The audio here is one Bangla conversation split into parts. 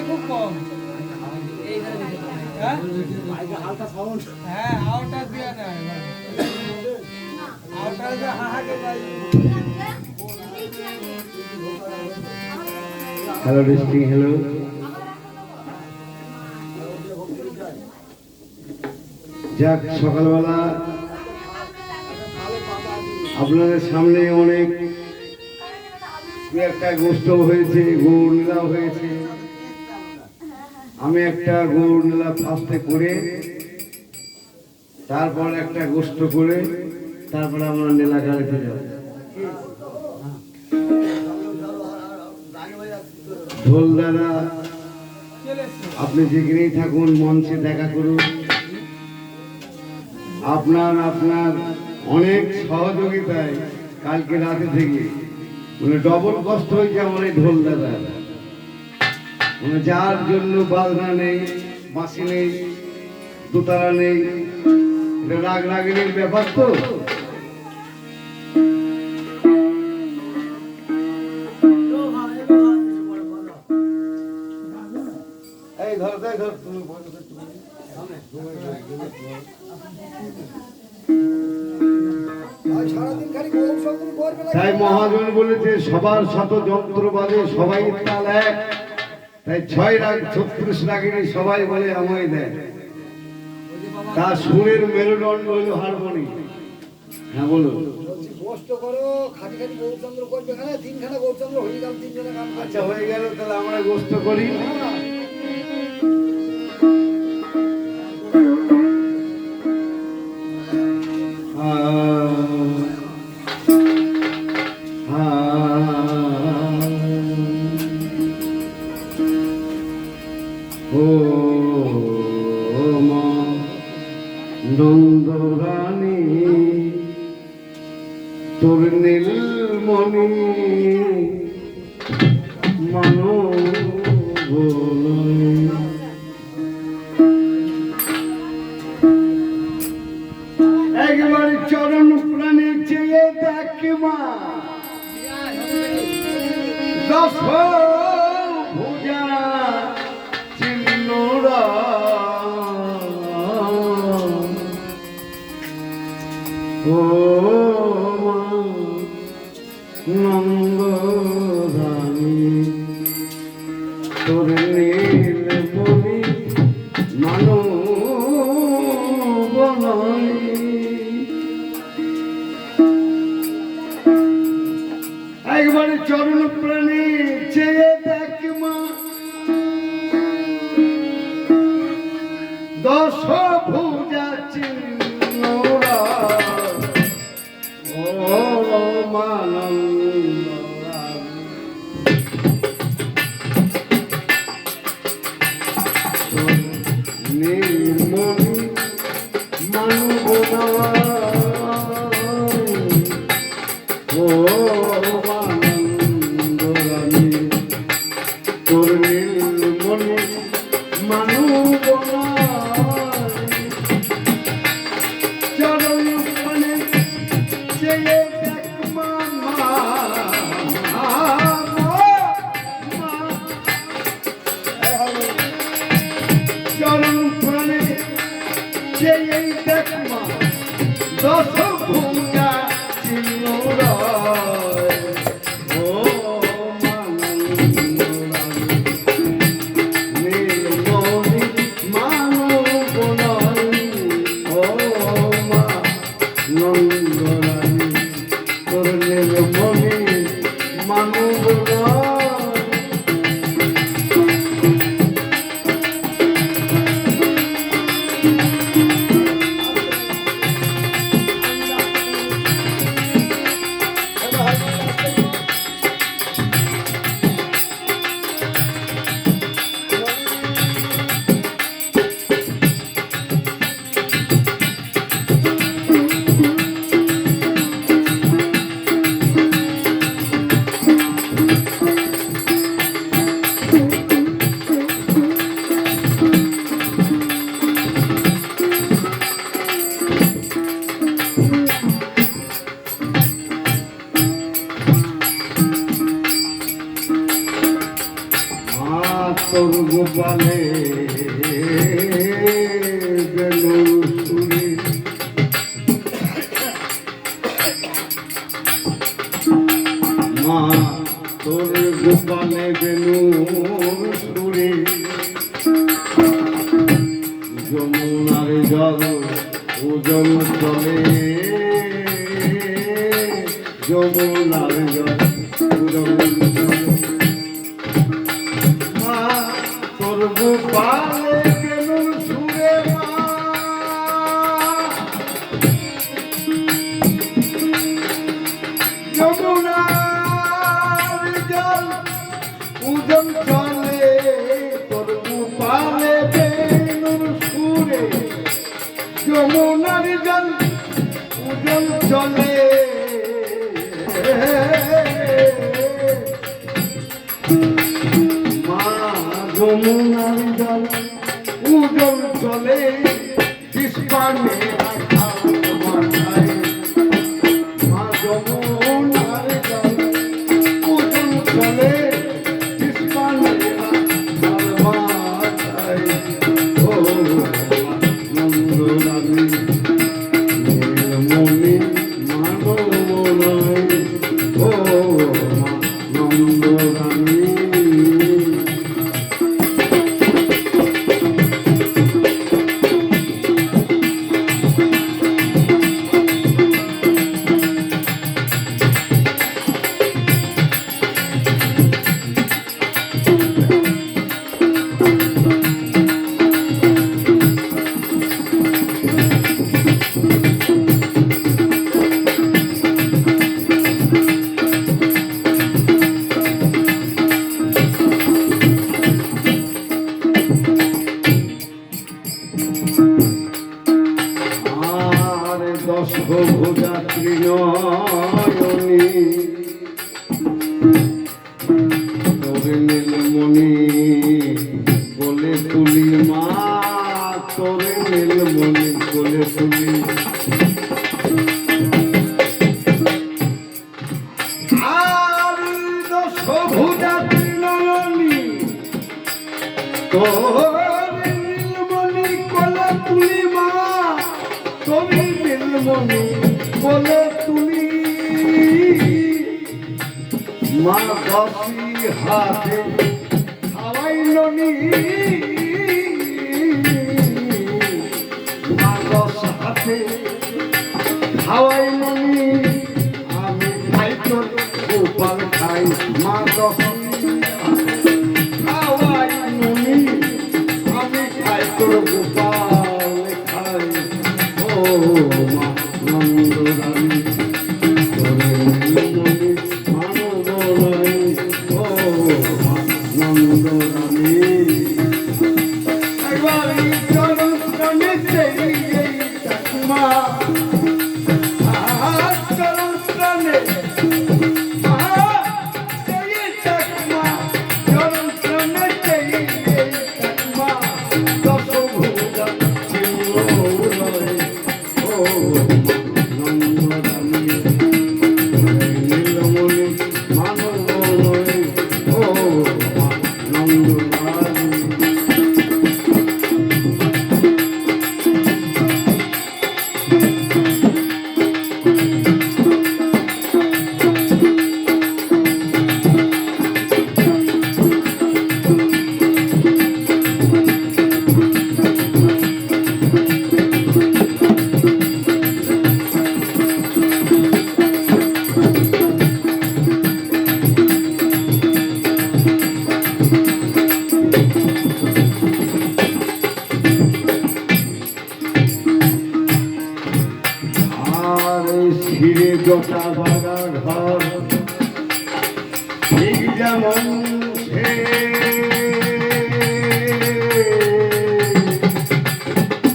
খুব কম হ্যাঁ আওটা দিয়া না আওটা যে হাহাকে হ্যালো ডিস্ট্রিক্ট হ্যালো যাক সকালবেলা আপনাদের সামনে অনেক একটা গোষ্ঠ হয়েছে, গৌর লীলা হয়েছে। আমি একটা গৌর লীলা ফার্স্টে করে তারপর একটা গোষ্ঠ করে তারপরে আমরা লীলা গাড়িতে যাব। ঢোল দাদা আপনি যেখানেই থাকুন মঞ্চে দেখা করুন। আপনার অনেক সহযোগিতায় কালকে রাতে থেকে মানে ডবল কষ্ট হয়েছে আমার এই ঢোল দাদা, মানে যার জন্য বাজনা নেই, বাঁশি নেই, দোতারা নেই, এটা রাগ রাগিনীর ব্যাপার তো। এই ধর তুমি তাই মহাজন বলেছে সবার শত যন্ত্র বাজে সবাই তাল এক, তাই 6 রাগ 36 রাগিনী সবাই বলে আমায় দেয়। তার সুরের মেরুদণ্ড হইল হারমোনি। হ্যাঁ বলুন। কষ্ট করো খাটি খাটি গৌরচন্দ্র করবে এখানে তিনখানা গৌরচন্দ্র হরিগাম তিনজনে গান। আচ্ছা হয়ে গেল, তাহলে আমরা গোষ্ঠ করি। নন্দরানী তোর নীলমণি মানো একবার চরণ প্রাণে চেয়ে দেখ মা, দশ ভুজা চিহ্নরা ও মা নন্দরানী তোর নীলমণি মানো বনাই। একবার চরণ প্রাণে চেয়ে দেখ মা, দশ ভুজা চিহ্নরা ও মা নীলমণি মানব ও আনন্দরানী তোর নীলমণি মানব চরণ মানে চেয়ে দেখ মা, চরণ প্রাণে চেয়ে দেখ মা, দশ ভুজা চিহ্নরা ও মা নন্দরানী নীলমণি মানব ও মা নন্দরানী তোর নীলমণি মানব যমুনার জল ওজন চলে যমুনার জল ওজন চলে মা তোর গোপালে কেন সুরে মা যমুনার জল ওজন চলে তোর গোপালে কেন সুরে যমুনার জল ওজন চলে মা যমুনার জল ওজন চলে বিস্পানে মা যমুনার জল ওজন চলে বিস্পানে ও নন্দরানী মনে মানব নয় ও নন্দরানী ভোজা ত্রিনয়নী তোরে নীলমণি কোলে তুলি মা তোরে নীলমণি কোলে তুলি আর দশভুজা ত্রিনয়নী তোরে নীলমণি কোলে তুলি মা তোরে নীলমণি বলে তুলি মা দশি হাতে খাওয়াইলনি মা দশ হাতে খাওয়াইলনি আমি খাই তো গোপাল খাই মা দশি খাওয়াইলনি আমি খাই তো গোপাল খাই ও মা নন্দরানী তোরে নীলমণি মানব নয় ও মা নন্দরানী একবারই চরণ প্রাণেতে এই ঠাকুমা চরণ প্রাণে এই ঠাকুমা চরণ প্রাণেতে এই ঠাকুমা দশভুজা ত্রিনয়নী ও নন্দরানী নীলমণি মানব নয় ও নন্দরানী ছিঁড়ে গোটা বাগা ঘর ঠিক যেমন সে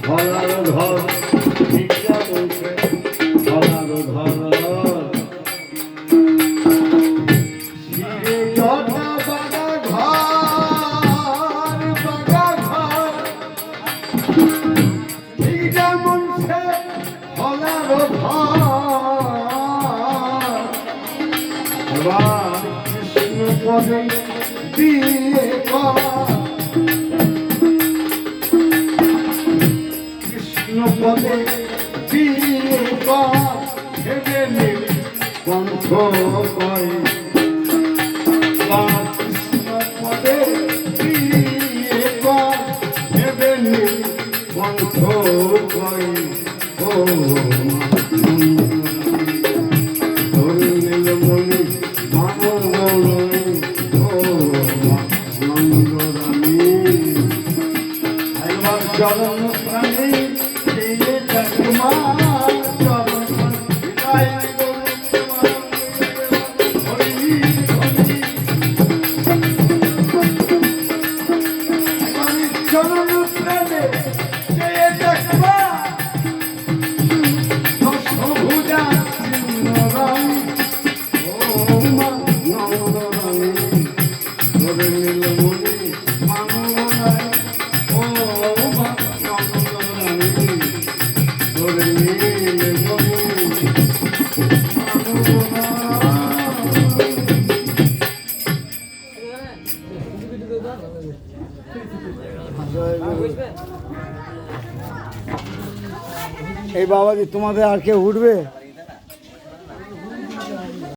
ফলার ঘর ঠিক যেমন সে ফলার ঘর ছিঁড়ে গোটা বাগা ঘর ঠিক যেমন সে ফলার ঘর কৃষ্ণ পদে দিয়ে কৃষ্ণ পদে দিয়ে ভেবে নীল কণ্ঠ কয় কৃষ্ণ পদে দিয়ে ভেবে নীল কণ্ঠ ও কই ও ধরে নিল মনি মানবী ও নন্দরানী একবার চরণ প্রাণে দিয়ে চকমা চরণ হৃদয় চরণ প্রাণে দিয়ে চকমা দশভুজা চিন্নরানী ও মা নন্দরানী ধরে নিল মনি মানবী ও মা নন্দরানী ধরে নিল মনি এই বাবাজি তোমাদের আর কেউ উঠবে?